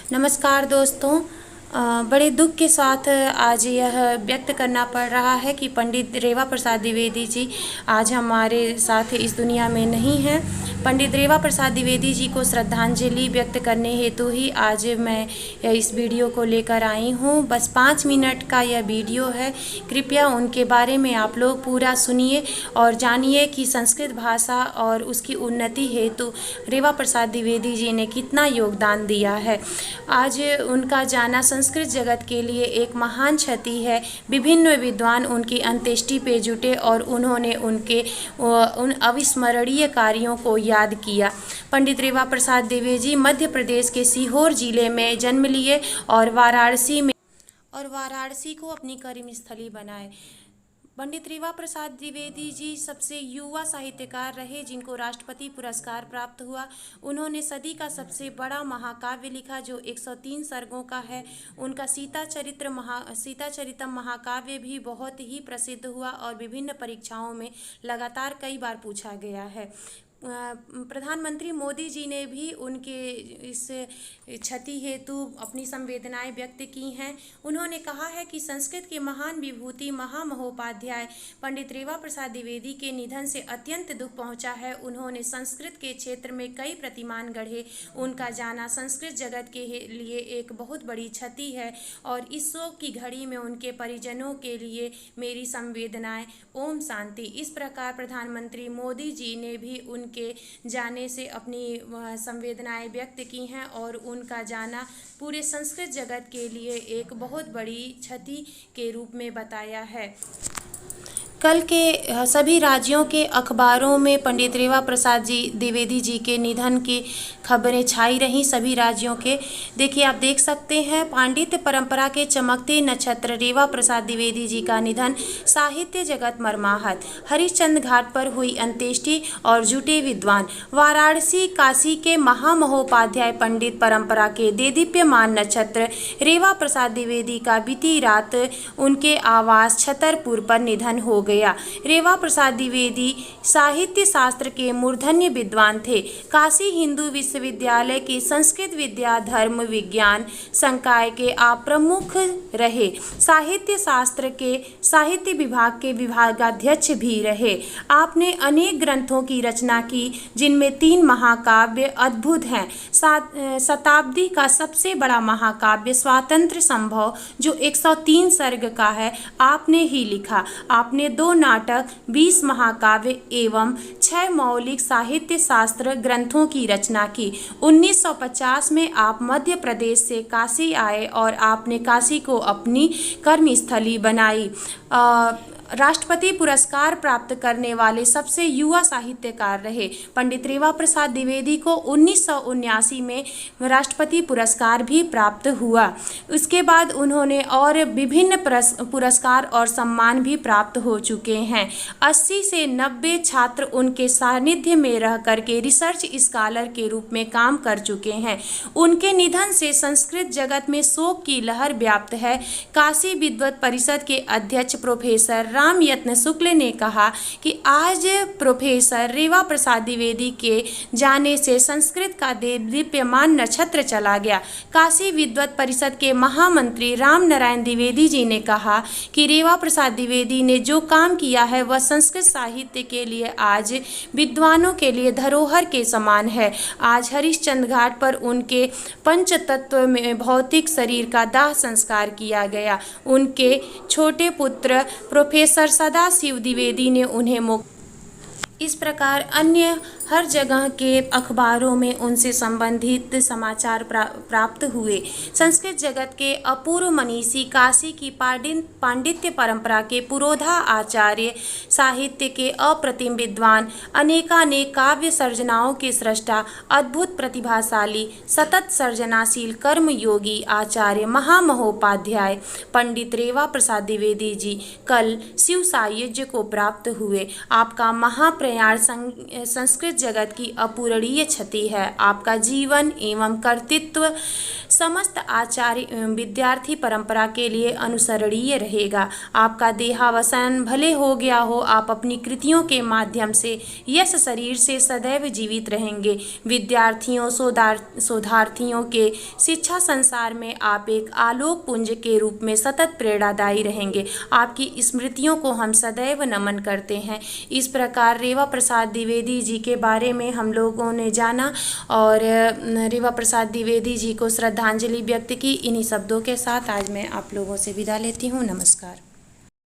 नमस्कार दोस्तों। बड़े दुख के साथ आज यह व्यक्त करना पड़ रहा है कि पंडित रेवा प्रसाद द्विवेदी जी आज हमारे साथ इस दुनिया में नहीं हैं। पंडित रेवा प्रसाद द्विवेदी जी को श्रद्धांजलि व्यक्त करने हेतु ही आज मैं इस वीडियो को लेकर आई हूँ। बस 5 मिनट का यह वीडियो है। कृपया उनके बारे में आप लोग पूरा सुनिए और जानिए कि संस्कृत भाषा और उसकी उन्नति हेतु रेवा प्रसाद द्विवेदी जी ने कितना योगदान दिया है। आज उनका जाना संस्कृत जगत के लिए एक महान क्षति है। विभिन्न विद्वान उनकी अंत्येष्टि पे जुटे और उन्होंने उन अविस्मरणीय कार्यों को याद किया। पंडित रेवा प्रसाद द्विवेदी जी मध्य प्रदेश के सीहोर जिले में जन्म लिए और वाराणसी को अपनी कर्मस्थली बनाए। पंडित रेवा प्रसाद द्विवेदी जी सबसे युवा साहित्यकार रहे जिनको राष्ट्रपति पुरस्कार प्राप्त हुआ। उन्होंने सदी का सबसे बड़ा महाकाव्य लिखा जो 103 सर्गों का है। उनका सीता चरितम महाकाव्य भी बहुत ही प्रसिद्ध हुआ और विभिन्न परीक्षाओं में लगातार कई बार पूछा गया है। प्रधानमंत्री मोदी जी ने भी उनके इस क्षति हेतु अपनी संवेदनाएं व्यक्त की हैं। उन्होंने कहा है कि संस्कृत के महान विभूति महामहोपाध्याय पंडित रेवा प्रसाद द्विवेदी के निधन से अत्यंत दुख पहुंचा है। उन्होंने संस्कृत के क्षेत्र में कई प्रतिमान गढ़े। उनका जाना संस्कृत जगत के लिए एक बहुत बड़ी क्षति है और इस शोक की घड़ी में उनके परिजनों के लिए मेरी संवेदनाएं। ओम शांति। इस प्रकार प्रधानमंत्री मोदी जी ने भी उनके जाने से अपनी संवेदनाएं व्यक्त की हैं और उनका जाना पूरे संस्कृत जगत के लिए एक बहुत बड़ी क्षति के रूप में बताया है। कल के सभी राज्यों के अखबारों में पंडित रेवा प्रसाद द्विवेदी जी के निधन की खबरें छाई रहीं। सभी राज्यों के देखिए, आप देख सकते हैं, पांडित्य परंपरा के चमकते नक्षत्र रेवा प्रसाद द्विवेदी जी का निधन, साहित्य जगत मर्माहत। हरिश्चंद्र घाट पर हुई अंत्येष्टि और जुटे विद्वान। वाराणसी काशी के महामहोपाध्याय पंडित परंपरा के देदीप्यमान नक्षत्र रेवा प्रसाद द्विवेदी का बीती रात उनके आवास छतरपुर पर निधन हो गया। रेवा प्रसाद द्विवेदी साहित्य शास्त्र के मूर्धन्य विद्वान थे। काशी हिंदू विश्वविद्यालय के संस्कृत विद्या धर्म विज्ञान संकाय के आप प्रमुख रहे। साहित्य शास्त्र के साहित्य विभाग के विभागाध्यक्ष भी रहे। आपने अनेक ग्रंथों की रचना की जिनमें 3 महाकाव्य अद्भुत हैं। शताब्दी का सबसे बड़ा महाकाव्य स्वातंत्र्य संभव जो 103 सर्ग का है आपने ही लिखा। आपने 2 नाटक, 20 महाकाव्य एवं 6 मौलिक साहित्य शास्त्र ग्रंथों की रचना की। 1950 में आप मध्य प्रदेश से काशी आए और आपने काशी को अपनी कर्मस्थली बनाई। राष्ट्रपति पुरस्कार प्राप्त करने वाले सबसे युवा साहित्यकार रहे। पंडित रेवा प्रसाद द्विवेदी को 1979 में राष्ट्रपति पुरस्कार भी प्राप्त हुआ। उसके बाद उन्होंने और विभिन्न पुरस्कार और सम्मान भी प्राप्त हो चुके हैं। 80 से 90 छात्र उनके सानिध्य में रह करके रिसर्च स्कॉलर के रूप में काम कर चुके हैं। उनके निधन से संस्कृत जगत में शोक की लहर व्याप्त है। काशी विद्वत परिषद के अध्यक्ष प्रोफेसर राम यत्न शुक्ल ने कहा कि आज प्रोफेसर रेवा प्रसाद द्विवेदी के जाने से संस्कृत का देदीप्यमान नक्षत्र चला गया। काशी विद्वत परिषद के महामंत्री राम नारायण द्विवेदी जी ने कहा कि रेवा प्रसाद द्विवेदी ने जो काम किया है वह संस्कृत साहित्य के लिए आज विद्वानों के लिए धरोहर के समान है। आज हरिश्चंद्र घाट पर उनके पंचतत्व में भौतिक शरीर का दाह संस्कार किया गया। उनके छोटे पुत्र प्रोफेसर सदाशिव द्विवेदी ने उन्हें इस प्रकार अन्य हर जगह के अखबारों में उनसे संबंधित समाचार प्राप्त हुए। संस्कृत जगत के अपूर्व मनीषी, काशी की पांडित्य परंपरा के पुरोधा आचार्य, साहित्य के अप्रतिम विद्वान, अनेकानेक काव्य सर्जनाओं के सृष्टा, अद्भुत प्रतिभाशाली, सतत सर्जनाशील कर्मयोगी आचार्य महामहोपाध्याय पंडित रेवा प्रसाद द्विवेदी जी कल शिव सायुज्य को प्राप्त हुए। आपका महाप्रयाण संस्कृत जगत की अपूरणीय क्षति है। आपका जीवन एवं कर्तृत्व समस्त आचार्य एवं विद्यार्थी परंपरा के लिए अनुसरणीय रहेगा। आपका देहावसान भले हो गया हो, आप अपनी कृतियों के माध्यम से यश शरीर से सदैव जीवित रहेंगे। विद्यार्थियों शोधार्थियों के शिक्षा संसार में आप एक आलोक पुंज के रूप में सतत प्रेरणादायी रहेंगे। आपकी स्मृतियों को हम सदैव नमन करते हैं। इस प्रकार रेवा प्रसाद द्विवेदी जी के बारे में हम लोगों ने जाना और रेवा प्रसाद द्विवेदी जी को श्रद्धांजलि व्यक्त की। इन्हीं शब्दों के साथ आज मैं आप लोगों से विदा लेती हूँ। नमस्कार।